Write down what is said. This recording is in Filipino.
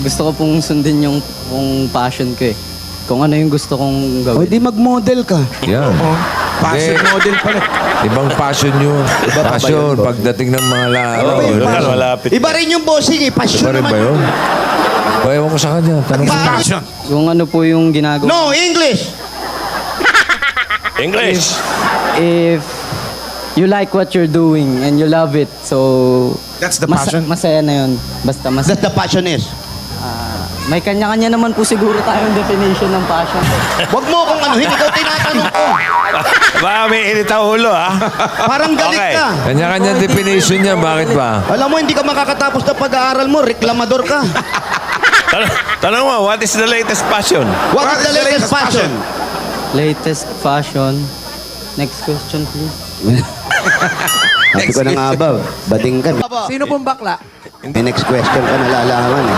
gusto ko pong sundin yung passion ko eh. Kung ano yung gusto kong O gawin. di mag-model ka. Yan. Passion Hindi. model pala. Ibang passion yun. Passion, pagdating ng mga Iba yung ganun. passion. malapit. Iba rin yung bossing eh. Passion Iba rin naman. ba yun? Ewan ko sa kanya. Tanong mo. Passion. Kung ano po yung ginagawa. No, English. English. If you like what you're doing and you love it, so That's the passion. masaya na yun. Basta That's the passion is. may kanya-kanya naman po siguro tayong definition ng passion. Huwag mo kung ano, hindi ikaw tinatanong ko. Baka may init ang ulo, ha? Parang galit Okay. ka. Kanya-kanya definition niya. Bakit ba? Alam mo, hindi ka makakatapos ng pag-aaral mo. Reklamador ka. Tanong mo, what is the latest passion? What is the latest passion? Latest fashion. Next question, please. Sabi ko na nga ba, bading ka. Sino pong bakla? May next question ka nalalaman eh.